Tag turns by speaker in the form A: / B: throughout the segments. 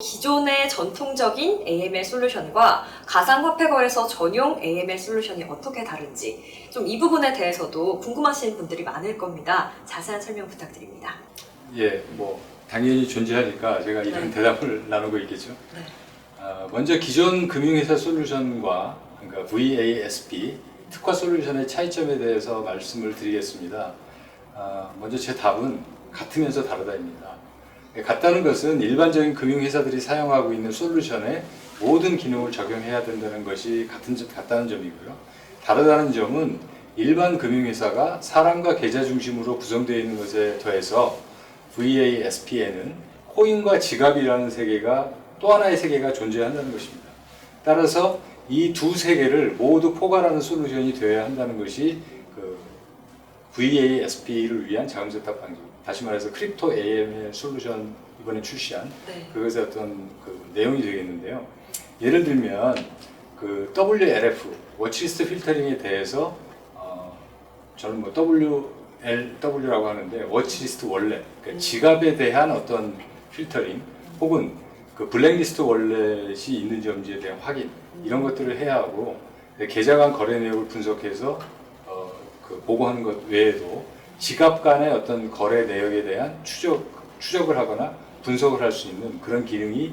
A: 기존의 전통적인 AML 솔루션과 가상화폐 거래소 전용 AML 솔루션이 어떻게 다른지 좀 이 부분에 대해서도 궁금하신 분들이 많을 겁니다. 자세한 설명 부탁드립니다.
B: 예, 당연히 존재하니까 제가 이런
A: 네.
B: 대답을 나누고 있겠죠.
A: 네.
B: 먼저 기존 금융회사 솔루션과 그러니까 VASP 특화 솔루션의 차이점에 대해서 말씀을 드리겠습니다. 먼저 제 답은 같으면서 다르다입니다. 같다는 것은 일반적인 금융회사들이 사용하고 있는 솔루션에 모든 기능을 적용해야 된다는 것이 같다는 점이고요. 다르다는 점은 일반 금융회사가 사람과 계좌 중심으로 구성되어 있는 것에 더해서 VASP에는 코인과 지갑이라는 세계가 또 하나의 세계가 존재한다는 것입니다. 따라서 이 두 세계를 모두 포괄하는 솔루션이 되어야 한다는 것이 VASP를 위한 자금 세탁 방지, 다시 말해서 크립토 AML 솔루션 이번에 출시한 그것의 어떤 내용이 되겠는데요. 예를 들면 WLF 워치리스트 필터링에 대해서 저는 WLW라고 하는데 워치리스트 월렛, 그러니까 지갑에 대한 어떤 필터링 혹은 블랙리스트 월렛이 있는지 없는지에 대한 확인 이런 것들을 해야 하고 계좌 간 거래 내역을 분석해서 보고하는 것 외에도 지갑 간의 어떤 거래 내역에 대한 추적을 하거나 분석을 할 수 있는 그런 기능이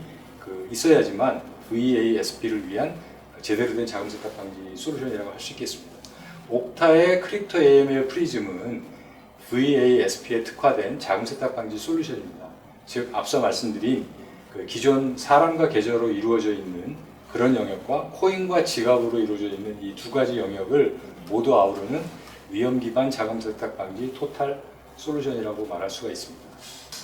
B: 있어야지만 VASP를 위한 제대로 된 자금 세탁 방지 솔루션이라고 할 수 있겠습니다. 옥타의 크립토 AML 프리즘은 VASP에 특화된 자금 세탁 방지 솔루션입니다. 즉 앞서 말씀드린 기존 사람과 계좌로 이루어져 있는 그런 영역과 코인과 지갑으로 이루어져 있는 이 두 가지 영역을 모두 아우르는 위험 기반 자금 세탁 방지 토탈 솔루션이라고 말할 수가 있습니다.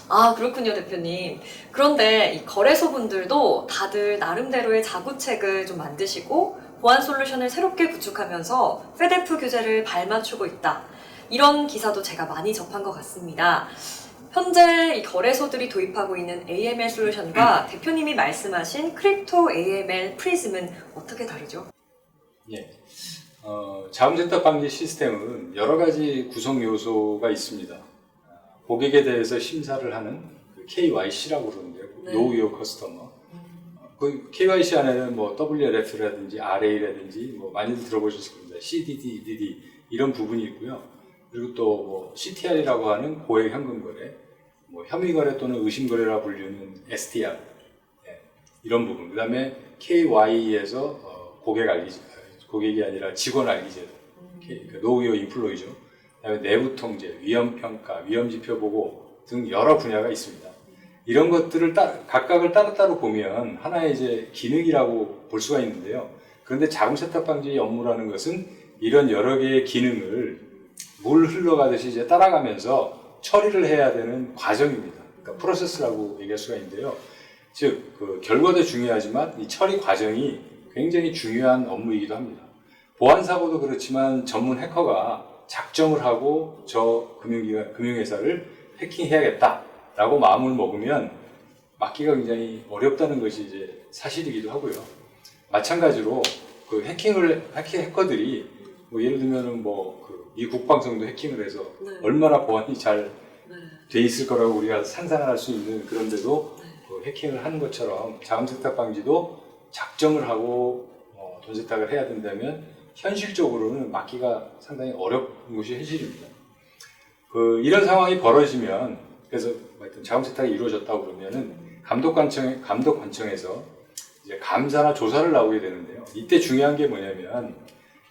A: 아, 그렇군요, 대표님. 그런데 이 거래소분들도 다들 나름대로의 자구책을 좀 만드시고 보안 솔루션을 새롭게 구축하면서 페데프 규제를 발맞추고 있다. 이런 기사도 제가 많이 접한 것 같습니다. 현재 이 거래소들이 도입하고 있는 AML 솔루션과 대표님이 말씀하신 크립토 AML 프리즘은 어떻게 다르죠?
B: 예. 자금 세탁 방지 시스템은 여러 가지 구성 요소가 있습니다. 고객에 대해서 심사를 하는 KYC라고 그러는데요. Know Your Customer. KYC 안에는 WLF라든지 RA라든지 많이들 들어보셨을 겁니다. CDD, EDD 이런 부분이 있고요. 그리고 또 CTR이라고 하는 고액 현금 거래, 혐의 거래 또는 의심 거래라 불리는 STR 이런 부분. 그다음에 KY에서 고객이 아니라 직원 알기제, Know Your Employee죠. 그다음에 내부 통제, 위험 평가, 위험 지표 보고 등 여러 분야가 있습니다. 이런 것들을 각각을 따로따로 보면 하나의 이제 기능이라고 볼 수가 있는데요. 그런데 자금 세탁 방지 업무라는 것은 이런 여러 개의 기능을 물 흘러가듯이 이제 따라가면서 처리를 해야 되는 과정입니다. 그러니까 프로세스라고 얘기할 수가 있는데요. 즉 결과도 중요하지만 이 처리 과정이 굉장히 중요한 업무이기도 합니다. 보안 사고도 그렇지만 전문 해커가 작정을 하고 저 금융회사를 해킹해야겠다라고 마음을 먹으면 막기가 굉장히 어렵다는 것이 이제 사실이기도 하고요. 마찬가지로 해커들이 예를 들면은 이 국방성도 해킹을 해서 얼마나 보안이 잘 돼 있을 거라고 우리가 상상을 할 수 있는 그런데도 해킹을 하는 것처럼 자금 세탁 방지도 작정을 하고 돈 세탁을 해야 된다면 현실적으로는 막기가 상당히 어려운 것이 현실입니다. 이런 상황이 벌어지면 그래서 자금 세탁이 이루어졌다고 그러면은 감독관청에서 이제 감사나 조사를 나오게 되는데요. 이때 중요한 게 뭐냐면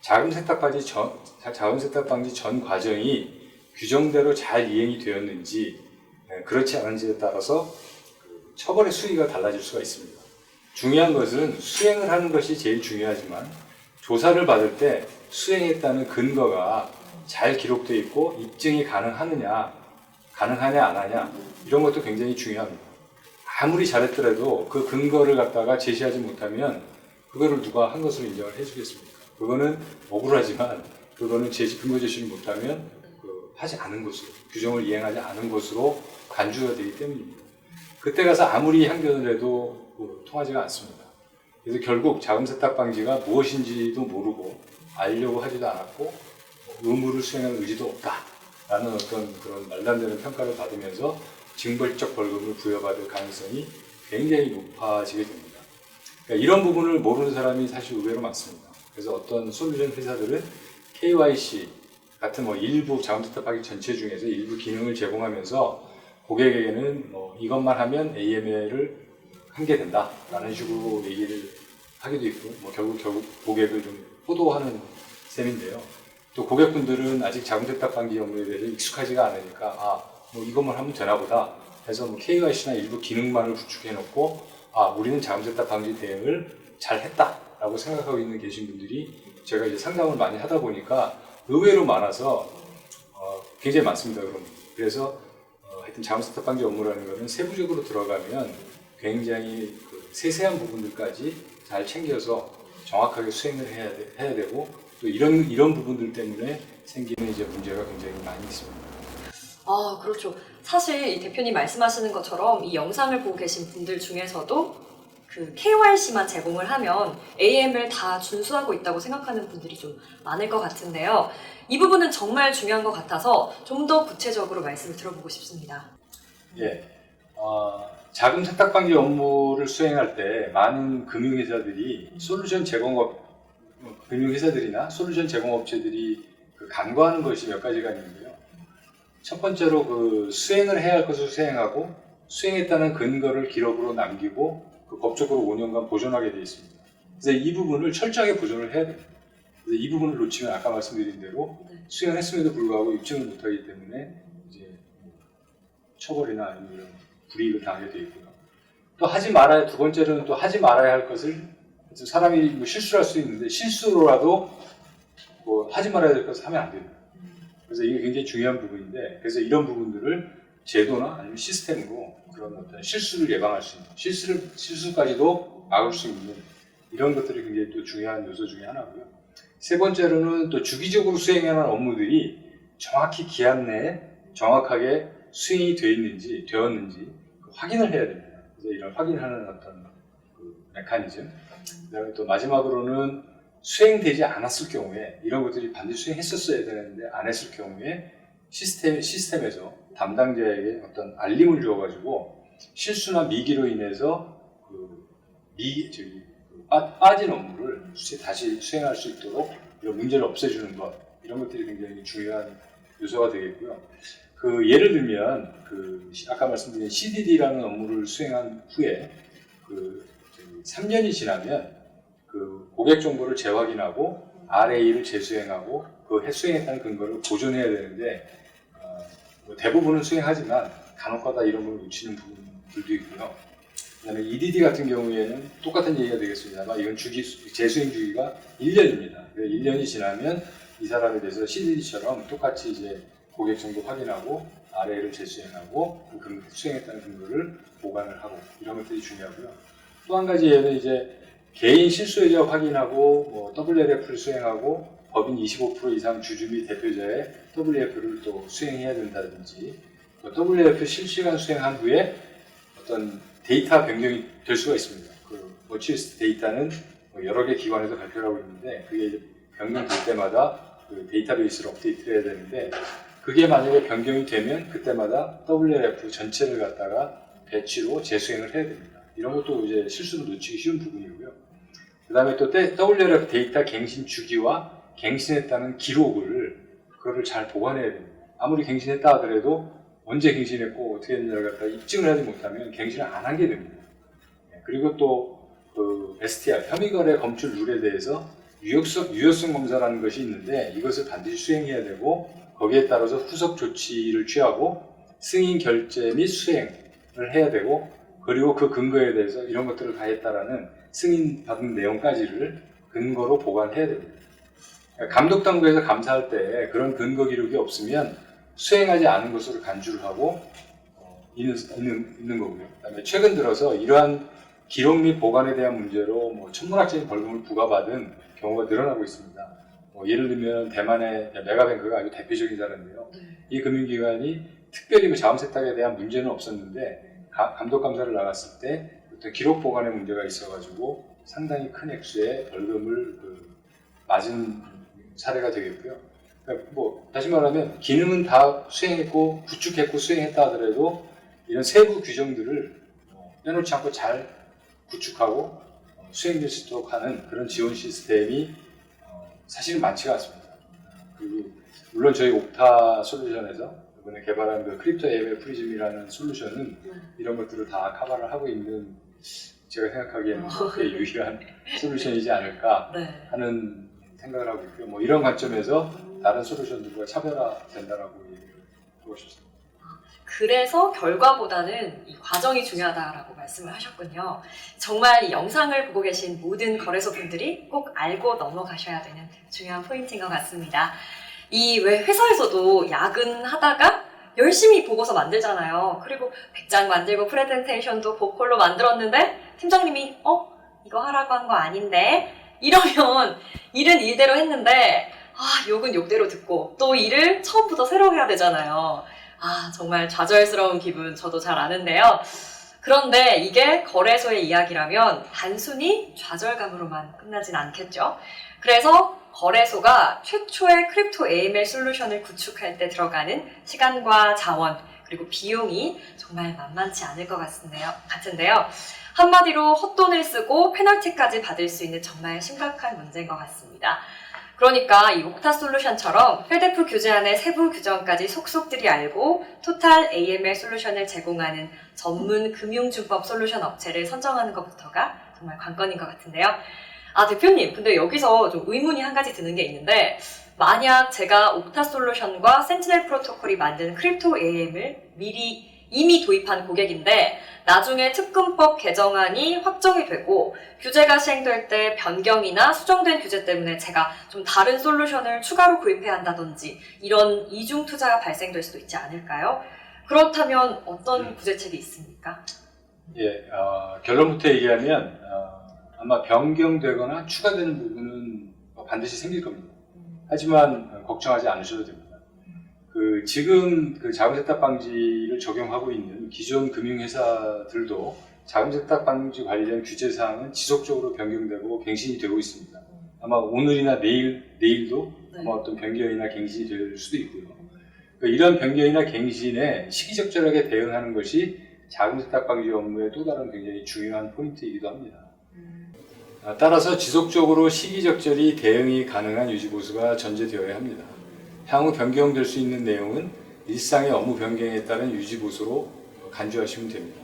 B: 자금 세탁 방지 전 과정이 규정대로 잘 이행이 되었는지 그렇지 않은지에 따라서 처벌의 수위가 달라질 수가 있습니다. 중요한 것은 수행을 하는 것이 제일 중요하지만 조사를 받을 때 수행했다는 근거가 잘 기록되어 있고 입증이 가능하냐 안 하냐 이런 것도 굉장히 중요합니다. 아무리 잘했더라도 그 근거를 갖다가 제시하지 못하면 그거를 누가 한 것으로 인정을 해주겠습니까? 그거는 억울하지만 그거는 근거 제시를 못하면 하지 않은 것으로 규정을 이행하지 않은 것으로 간주가 되기 때문입니다. 그때 가서 아무리 항변을 해도 통하지가 않습니다. 그래서 결국 자금 세탁 방지가 무엇인지도 모르고 알려고 하지도 않았고 의무를 수행할 의지도 없다라는 어떤 그런 말도 안 되는 평가를 받으면서 징벌적 벌금을 부여받을 가능성이 굉장히 높아지게 됩니다. 그러니까 이런 부분을 모르는 사람이 사실 의외로 많습니다. 그래서 어떤 솔루션 회사들은 KYC 같은 뭐 일부 자금세탁 파기 전체 중에서 일부 기능을 제공하면서 고객에게는 뭐 이것만 하면 AML을 한게 된다라는 식으로 얘기를 하기도 있고, 뭐 결국 고객을 좀 호도하는 셈인데요. 또 고객분들은 아직 자금세탁 방지 업무에 대해서 익숙하지가 않으니까 뭐 이것만 하면 되나 보다 해서 뭐 KYC나 일부 기능만을 구축해 놓고 우리는 자금세탁 방지 대응을 잘 했다라고 생각하고 있는 계신 분들이 제가 이제 상담을 많이 하다 보니까 의외로 많아서 굉장히 많습니다. 그래서 하여튼 자금세탁 방지 업무라는 것은 세부적으로 들어가면 굉장히 그 세세한 부분들까지 잘 챙겨서 정확하게 수행을 해야 되고, 또 이런 부분들 때문에 생기는 이제 문제가 굉장히 많이 있습니다.
A: 그렇죠. 사실 이 대표님 말씀하시는 것처럼 이 영상을 보고 계신 분들 중에서도 그 KYC만 제공을 하면 AM을 다 준수하고 있다고 생각하는 분들이 좀 많을 것 같은데요. 이 부분은 정말 중요한 것 같아서 좀 더 구체적으로 말씀을 들어보고 싶습니다.
B: 예. 자금 세탁 방지 업무를 수행할 때 많은 금융회사들이 금융회사들이나 솔루션 제공업체들이 간과하는 것이 몇 가지가 있는데요. 첫 번째로 그 수행을 해야 할 것을 수행하고 수행했다는 근거를 기록으로 남기고 법적으로 5년간 보존하게 되어 있습니다. 그래서 이 부분을 철저하게 보존을 해야 됩니다. 그래서 이 부분을 놓치면 아까 말씀드린 대로 수행을 했음에도 불구하고 입증을 못하기 때문에 이제 처벌이나 이런 불이익을 당하게 되어 있고요. 또 두 번째로는 또 하지 말아야 할 것을, 사람이 뭐 실수를 할 수 있는데 실수로라도 뭐 하지 말아야 될 것을 하면 안 됩니다. 그래서 이게 굉장히 중요한 부분인데, 그래서 이런 부분들을 제도나 아니면 시스템으로 그런 어떤 실수를 예방할 수 있는, 실수까지도 막을 수 있는 이런 것들이 굉장히 또 중요한 요소 중에 하나고요. 세 번째로는 또 주기적으로 수행하는 업무들이 정확히 기한 내에 정확하게 수행이 되었는지 확인을 해야 됩니다. 그래서 이런 확인하는 어떤 그 메커니즘. 그다음에 또 마지막으로는 수행되지 않았을 경우에, 이런 것들이 반드시 수행했었어야 되는데 안 했을 경우에 시스템에서 담당자에게 어떤 알림을 줘가지고 실수나 미기로 인해서 빠진 업무를 다시 수행할 수 있도록 이런 문제를 없애주는 것, 이런 것들이 굉장히 중요한 요소가 되겠고요. 예를 들면 아까 말씀드린 CDD라는 업무를 수행한 후에 3년이 지나면 고객 정보를 재확인하고 RA를 재수행하고 수행했다는 근거를 보존해야 되는데 대부분은 수행하지만 간혹가다 이런 걸 놓치는 부분들도 있고요. 그다음에 EDD 같은 경우에는 똑같은 얘기가 되겠습니다만 이건 재수행 주기가 1년입니다. 1년이 지나면 이 사람에 대해서 CDD처럼 똑같이 이제 고객 정보 확인하고 RA를 재수행하고 수행했다는 근거를 보관을 하고, 이런 것들이 중요하고요. 또 한 가지 예는 이제 개인 실수 여자 확인하고 WLF를 수행하고 법인 25% 이상 주주 및 대표자의 WF를 또 수행해야 된다든지, WF 실시간 수행한 후에 어떤 데이터 변경이 될 수가 있습니다. 워치리스트 데이터는 여러 개 기관에서 발표를 하고 있는데 그게 이제 변경될 때마다 데이터베이스를 업데이트를 해야 되는데, 그게 만약에 변경이 되면 그때마다 WLF 전체를 갖다가 배치로 재수행을 해야 됩니다. 이런 것도 이제 실수로 놓치기 쉬운 부분이고요. 그 다음에 또 WLF 데이터 갱신 주기와 갱신했다는 그거를 잘 보관해야 됩니다. 아무리 갱신했다 하더라도 언제 갱신했고 어떻게 했느냐를 갖다가 입증을 하지 못하면 갱신을 안 하게 됩니다. 그리고 또 STR, 혐의거래 검출 룰에 대해서 유효성 검사라는 것이 있는데 이것을 반드시 수행해야 되고, 거기에 따라서 후속 조치를 취하고 승인 결재 및 수행을 해야 되고, 그리고 그 근거에 대해서 이런 것들을 다 했다라는 승인 받은 내용까지를 근거로 보관해야 됩니다. 감독당국에서 감사할 때 그런 근거 기록이 없으면 수행하지 않은 것으로 간주를 하고 있는 거고요. 그다음에 최근 들어서 이러한 기록 및 보관에 대한 문제로 천문학적인 벌금을 부과받은 경우가 늘어나고 있습니다. 예를 들면 대만의 메가뱅크가 아주 대표적인 사례인데요. 이 금융기관이 특별히 자금 세탁에 대한 문제는 없었는데 감독 감사를 나갔을 때 어떤 기록 보관에 문제가 있어가지고 상당히 큰 액수의 벌금을 맞은 사례가 되겠고요. 그러니까 다시 말하면 기능은 다 수행했고 구축했고 수행했다 하더라도 이런 세부 규정들을 빼놓지 않고 잘 구축하고 수행될 수 있도록 하는 그런 지원 시스템이 사실은 많지가 않습니다. 그리고 물론 저희 옥타 솔루션에서 이번에 개발한 그 크립토 AML 프리즘이라는 솔루션은 이런 것들을 다 커버를 하고 있는, 제가 생각하기에는 유일한 솔루션이지 않을까
A: 네.
B: 하는 생각을 하고 있고요. 뭐 이런 관점에서 다른 솔루션들과 차별화된다라고 얘기를 하고 싶습니다.
A: 그래서 결과보다는 이 과정이 중요하다라고 말씀을 하셨군요. 정말 이 영상을 보고 계신 모든 거래소 분들이 꼭 알고 넘어가셔야 되는 중요한 포인트인 것 같습니다. 이 왜 회사에서도 야근하다가 열심히 보고서 만들잖아요. 그리고 100장 만들고 프레젠테이션도 보컬로 만들었는데 팀장님이 이거 하라고 한 거 아닌데? 이러면 일은 일대로 했는데 욕은 욕대로 듣고 또 일을 처음부터 새로 해야 되잖아요. 정말 좌절스러운 기분 저도 잘 아는데요. 그런데 이게 거래소의 이야기라면 단순히 좌절감으로만 끝나진 않겠죠. 그래서 거래소가 최초의 크립토 AML 솔루션을 구축할 때 들어가는 시간과 자원 그리고 비용이 정말 만만치 않을 것 같은데요. 한마디로 헛돈을 쓰고 페널티까지 받을 수 있는 정말 심각한 문제인 것 같습니다. 그러니까 이 옥타 솔루션처럼 페데프 규제안의 세부 규정까지 속속들이 알고 토탈 AML 솔루션을 제공하는 전문 금융준법 솔루션 업체를 선정하는 것부터가 정말 관건인 것 같은데요. 대표님, 근데 여기서 좀 의문이 한 가지 드는 게 있는데 만약 제가 옥타 솔루션과 센티넬 프로토콜이 만든 크립토 AM을 이미 도입한 고객인데 나중에 특금법 개정안이 확정이 되고 규제가 시행될 때 변경이나 수정된 규제 때문에 제가 좀 다른 솔루션을 추가로 구입해야 한다든지 이런 이중 투자가 발생될 수도 있지 않을까요? 그렇다면 어떤 구제책이 있습니까?
B: 결론부터 얘기하면 아마 변경되거나 추가되는 부분은 반드시 생길 겁니다. 하지만 걱정하지 않으셔도 됩니다. 지금 자금 세탁 방지를 적용하고 있는 기존 금융회사들도 자금 세탁 방지 관련 규제 사항은 지속적으로 변경되고 갱신이 되고 있습니다. 아마 오늘이나 내일도 아마 어떤 변경이나 갱신이 될 수도 있고요. 이런 변경이나 갱신에 시기적절하게 대응하는 것이 자금 세탁 방지 업무의 또 다른 굉장히 중요한 포인트이기도 합니다. 따라서 지속적으로 시기적절히 대응이 가능한 유지보수가 전제되어야 합니다. 향후 변경될 수 있는 내용은 일상의 업무 변경에 따른 유지보수로 간주하시면 됩니다.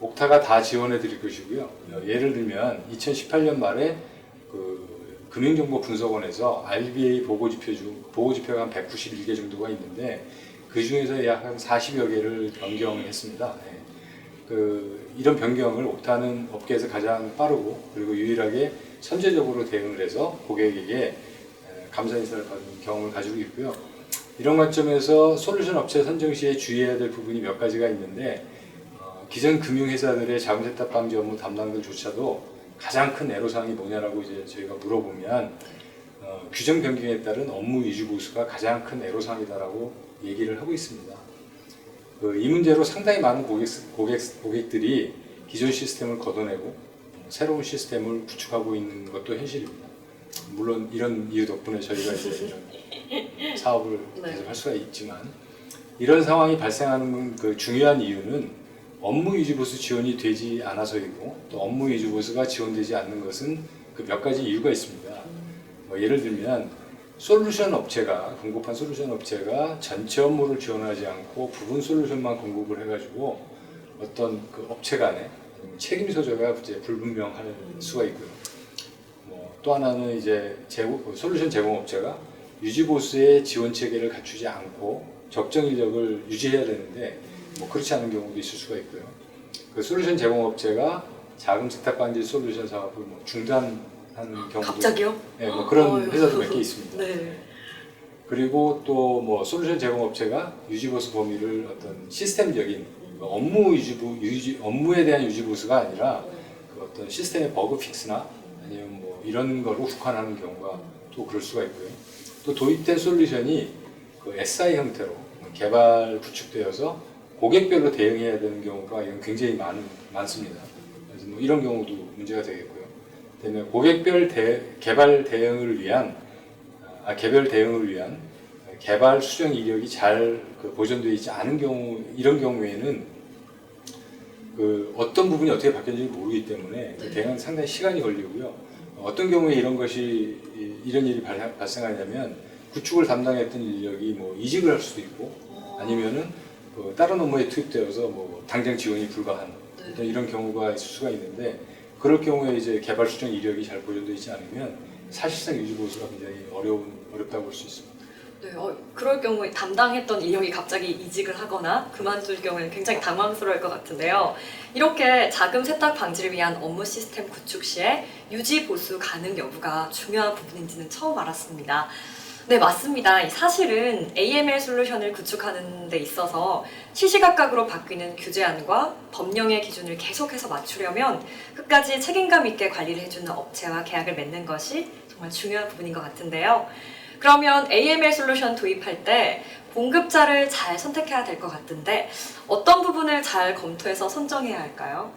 B: 옥타가 다 지원해 드릴 것이고요. 예를 들면 2018년 말에 금융정보분석원에서 RBA 보고지표가 한 191개 정도가 있는데 그 중에서 약 한 40여 개를 변경했습니다. 이런 변경을 옥타는 업계에서 가장 빠르고 그리고 유일하게 선제적으로 대응을 해서 고객에게 감사 인사를 받은 경험을 가지고 있고요. 이런 관점에서 솔루션 업체 선정 시에 주의해야 될 부분이 몇 가지가 있는데 기존 금융회사들의 자금 세탁 방지 업무 담당들조차도 가장 큰 애로사항이 뭐냐라고 이제 저희가 물어보면 규정 변경에 따른 업무 위주 보수가 가장 큰 애로사항이다라고 얘기를 하고 있습니다. 이 문제로 상당히 많은 고객들이 기존 시스템을 걷어내고 새로운 시스템을 구축하고 있는 것도 현실입니다. 물론 이런 이유 덕분에 저희가 이제 이런 사업을 계속 할 수가 있지만 이런 상황이 발생하는 중요한 이유는 업무 위주 보수 지원이 되지 않아서이고 또 업무 위주 보수가 지원되지 않는 것은 몇 가지 이유가 있습니다. 예를 들면 공급한 솔루션 업체가 전체 업무를 지원하지 않고 부분 솔루션만 공급을 해가지고 어떤 업체 간에 책임 소재가 이제 불분명할 수가 있고요. 또 하나는 이제 솔루션 제공업체가 유지보수의 지원 체계를 갖추지 않고 적정 인력을 유지해야 되는데 그렇지 않은 경우도 있을 수가 있고요. 솔루션 제공업체가 자금 세탁 방지 솔루션 사업을 중단하는 경우도
A: 갑자기요?
B: 그런 회사도 몇 개 있습니다.
A: 네.
B: 그리고 또 솔루션 제공업체가 유지보수 범위를 어떤 시스템적인 업무에 대한 유지보수가 아니라 어떤 시스템의 버그 픽스나 아니면 이런 거로 국한하는 경우가 또 그럴 수가 있고요. 또 도입된 솔루션이 SI 형태로 개발 구축되어서 고객별로 대응해야 되는 경우가 굉장히 많습니다. 그래서 이런 경우도 문제가 되겠고요. 그다음에 고객별 개별 대응을 위한 개발 수정 이력이 잘 보존되어 있지 않은 경우, 이런 경우에는 그 어떤 부분이 어떻게 바뀌었는지 모르기 때문에 그 대응은 상당히 시간이 걸리고요. 어떤 경우에 이런 일이 발생하냐면 구축을 담당했던 인력이 뭐 이직을 할 수도 있고 아니면은 그 다른 업무에 투입되어서 뭐 당장 지원이 불가한 어떤 이런 경우가 있을 수가 있는데 그럴 경우에 이제 개발 수정 이력이 잘 보존되어 있지 않으면 사실상 유지 보수가 굉장히 어렵다고 볼 수 있습니다.
A: 네, 그럴 경우에 담당했던 인력이 갑자기 이직을 하거나 그만둘 경우에는 굉장히 당황스러울 것 같은데요. 이렇게 자금 세탁 방지를 위한 업무 시스템 구축 시에 유지 보수 가능 여부가 중요한 부분인지는 처음 알았습니다. 네, 맞습니다. 사실은 AML 솔루션을 구축하는 데 있어서 시시각각으로 바뀌는 규제안과 법령의 기준을 계속해서 맞추려면 끝까지 책임감 있게 관리를 해주는 업체와 계약을 맺는 것이 정말 중요한 부분인 것 같은데요. 그러면 AML 솔루션 도입할 때 공급자를 잘 선택해야 될 것 같은데 어떤 부분을 잘 검토해서 선정해야 할까요?